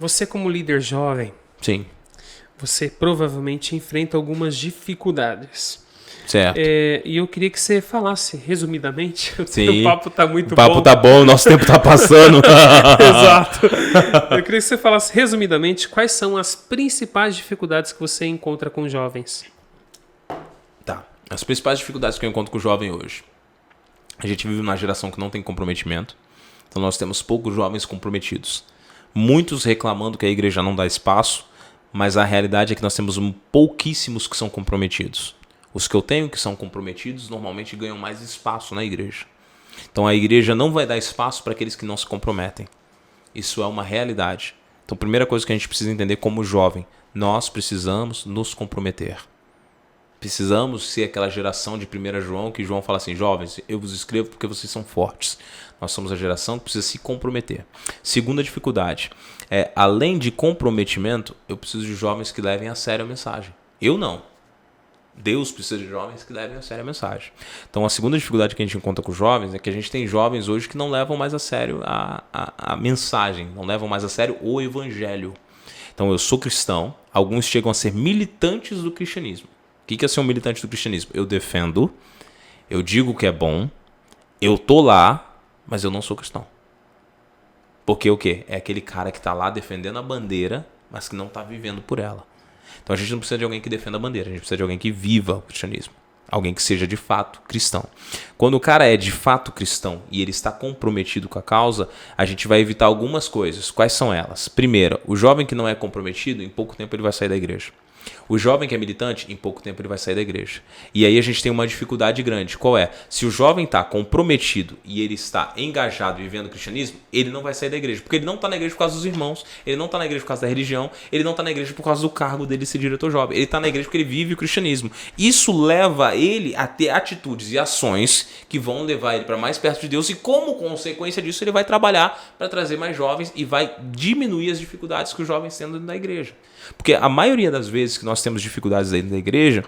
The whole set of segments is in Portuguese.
Você como líder jovem, Sim. você provavelmente enfrenta algumas dificuldades. Certo. E eu queria que você falasse resumidamente. Sim. O papo tá muito O papo bom. tá bom, o nosso tempo tá passando. Exato. Eu queria que você falasse resumidamente quais são as principais dificuldades que você encontra com jovens. Tá. As principais dificuldades que eu encontro com o jovem hoje. A gente vive numa geração que não tem comprometimento. Então nós temos poucos jovens comprometidos. Muitos reclamando que a igreja não dá espaço, mas a realidade é que nós temos pouquíssimos que são comprometidos. Os que eu tenho que são comprometidos normalmente ganham mais espaço na igreja. Então a igreja não vai dar espaço para aqueles que não se comprometem. Isso é uma realidade. Então a primeira coisa que a gente precisa entender como jovem, nós precisamos nos comprometer. Precisamos ser aquela geração de 1 João, que João fala assim, jovens, eu vos escrevo porque vocês são fortes. Nós somos a geração que precisa se comprometer. Segunda dificuldade, além de comprometimento, eu preciso de jovens que levem a sério a mensagem. Eu não. Deus precisa de jovens que levem a sério a mensagem. Então a segunda dificuldade que a gente encontra com os jovens é que a gente tem jovens hoje que não levam mais a sério a mensagem, não levam mais a sério o evangelho. Então eu sou cristão, alguns chegam a ser militantes do cristianismo. O que é ser um militante do cristianismo? Eu defendo, eu digo que é bom, eu tô lá, mas eu não sou cristão. Porque o quê? É aquele cara que está lá defendendo a bandeira, mas que não está vivendo por ela. Então a gente não precisa de alguém que defenda a bandeira, a gente precisa de alguém que viva o cristianismo. Alguém que seja de fato cristão. Quando o cara é de fato cristão e ele está comprometido com a causa, a gente vai evitar algumas coisas. Quais são elas? Primeiro, o jovem que não é comprometido, em pouco tempo ele vai sair da igreja. O jovem que é militante, em pouco tempo ele vai sair da igreja. E aí a gente tem uma dificuldade grande. Qual é? Se o jovem está comprometido e ele está engajado vivendo o cristianismo, ele não vai sair da igreja. Porque ele não está na igreja por causa dos irmãos, ele não está na igreja por causa da religião, ele não está na igreja por causa do cargo dele ser diretor jovem. Ele está na igreja porque ele vive o cristianismo. Isso leva ele a ter atitudes e ações que vão levar ele para mais perto de Deus e como consequência disso ele vai trabalhar para trazer mais jovens e vai diminuir as dificuldades que os jovens têm dentro da igreja. Porque a maioria das vezes que nós temos dificuldades dentro da igreja,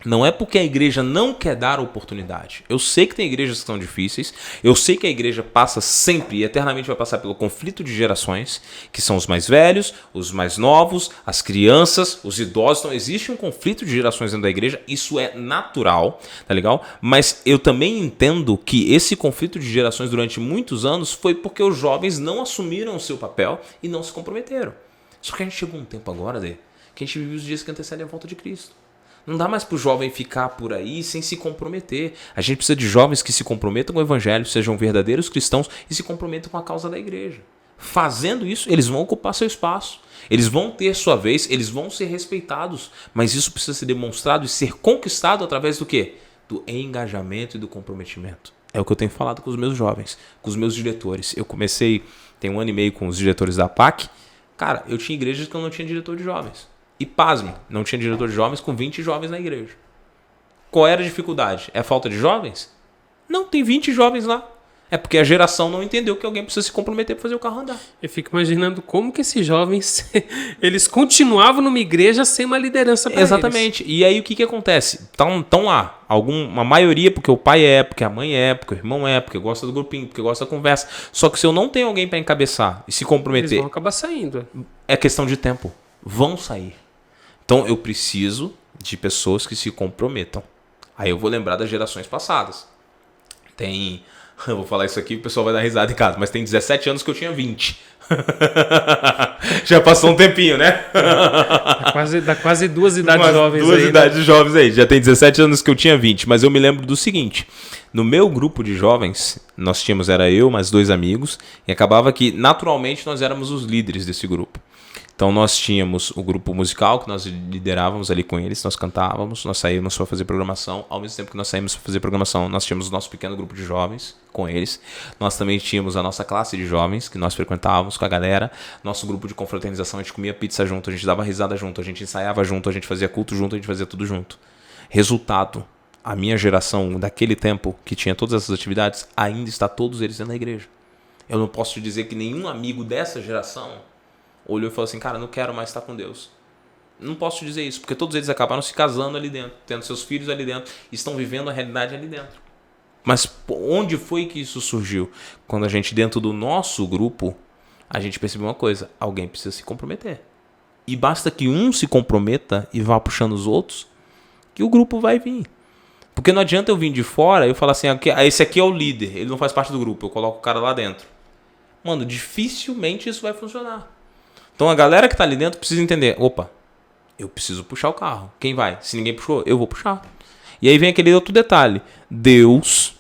não é porque a igreja não quer dar oportunidade. Eu sei que tem igrejas que são difíceis, eu sei que a igreja passa sempre e eternamente vai passar pelo conflito de gerações, que são os mais velhos, os mais novos, as crianças, os idosos. Então existe um conflito de gerações dentro da igreja, isso é natural, tá legal? Mas eu também entendo que esse conflito de gerações durante muitos anos foi porque os jovens não assumiram o seu papel e não se comprometeram. Só que a gente chegou um tempo agora, que a gente vive os dias que antecedem a volta de Cristo. Não dá mais para o jovem ficar por aí sem se comprometer. A gente precisa de jovens que se comprometam com o evangelho, sejam verdadeiros cristãos e se comprometam com a causa da igreja. Fazendo isso, eles vão ocupar seu espaço. Eles vão ter sua vez, eles vão ser respeitados. Mas isso precisa ser demonstrado e ser conquistado através do quê? Do engajamento e do comprometimento. É o que eu tenho falado com os meus jovens, com os meus diretores. Eu comecei, tem 1 ano e meio com os diretores da PAC. Cara, eu tinha igrejas que eu não tinha diretor de jovens. E pasme, não tinha diretor de jovens com 20 jovens na igreja. Qual era a dificuldade? É a falta de jovens? Não, tem 20 jovens lá. É porque a geração não entendeu que alguém precisa se comprometer para fazer o carro andar. Eu fico imaginando como que esses jovens, eles continuavam numa igreja sem uma liderança para eles. Exatamente. E aí o que acontece? Estão lá, uma maioria, porque o pai é, porque a mãe é, porque o irmão é, porque gosta do grupinho, porque gosta da conversa. Só que se eu não tenho alguém para encabeçar e se comprometer... Eles vão acabar saindo. É questão de tempo. Vão sair. Então eu preciso de pessoas que se comprometam. Aí eu vou lembrar das gerações passadas. Eu vou falar isso aqui, o pessoal vai dar risada em casa, mas tem 17 anos que eu tinha 20. Já passou um tempinho, né? Dá quase duas idades jovens aí. Duas idades jovens aí. Já tem 17 anos que eu tinha 20. Mas eu me lembro do seguinte. No meu grupo de jovens, era eu, mais 2 amigos. E acabava que, naturalmente, nós éramos os líderes desse grupo. Então nós tínhamos o grupo musical que nós liderávamos ali com eles, nós cantávamos, nós saímos para fazer programação. Ao mesmo tempo que nós saímos para fazer programação, nós tínhamos o nosso pequeno grupo de jovens com eles. Nós também tínhamos a nossa classe de jovens que nós frequentávamos com a galera. Nosso grupo de confraternização, a gente comia pizza junto, a gente dava risada junto, a gente ensaiava junto, a gente fazia culto junto, a gente fazia tudo junto. Resultado, a minha geração daquele tempo que tinha todas essas atividades, ainda está todos eles dentro da igreja. Eu não posso te dizer que nenhum amigo dessa geração olhou e falou assim, cara, não quero mais estar com Deus. Não posso te dizer isso, porque todos eles acabaram se casando ali dentro, tendo seus filhos ali dentro, estão vivendo a realidade ali dentro. Mas onde foi que isso surgiu? Quando a gente, dentro do nosso grupo, a gente percebeu uma coisa, alguém precisa se comprometer. E basta que um se comprometa e vá puxando os outros, que o grupo vai vir. Porque não adianta eu vir de fora e eu falar assim, esse aqui é o líder, ele não faz parte do grupo, eu coloco o cara lá dentro. Mano, dificilmente isso vai funcionar. Então a galera que tá ali dentro precisa entender, opa, eu preciso puxar o carro. Quem vai? Se ninguém puxou, eu vou puxar. E aí vem aquele outro detalhe. Deus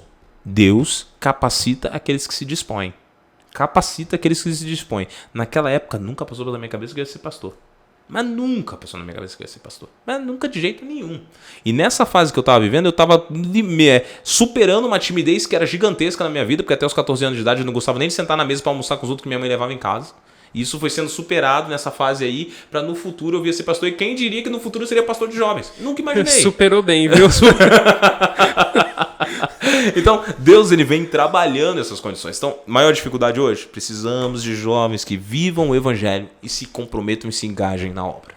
capacita aqueles que se dispõem. Capacita aqueles que se dispõem. Naquela época nunca passou pela minha cabeça que eu ia ser pastor. Mas nunca passou na minha cabeça que eu ia ser pastor. Mas nunca de jeito nenhum. E nessa fase que eu tava vivendo, eu tava superando uma timidez que era gigantesca na minha vida, porque até os 14 anos de idade eu não gostava nem de sentar na mesa para almoçar com os outros que minha mãe levava em casa. E isso foi sendo superado nessa fase aí, para no futuro eu vir ser pastor. E quem diria que no futuro eu seria pastor de jovens? Nunca imaginei. Superou bem, viu? Então, Deus ele vem trabalhando essas condições. Então, maior dificuldade hoje? Precisamos de jovens que vivam o evangelho e se comprometam e se engajem na obra.